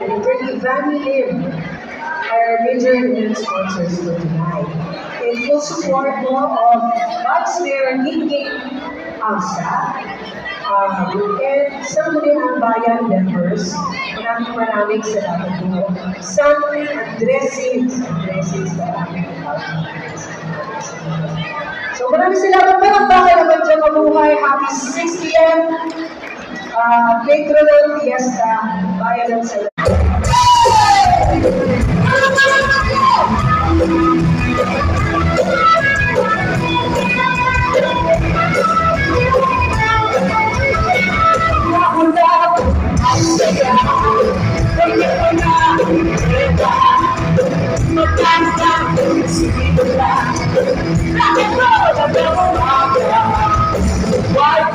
Attorney Vanny Lim, our major event sponsors for tonight. In full support mo of Vice Mayor Ninging Alsa, and sa mga bayan members, maraming salamat po. Sa dressings na so maraming salamat po. Bakit naman dyan mabuhay. Happy 60th Patronal Fiesta Bayan ng Salamat. Why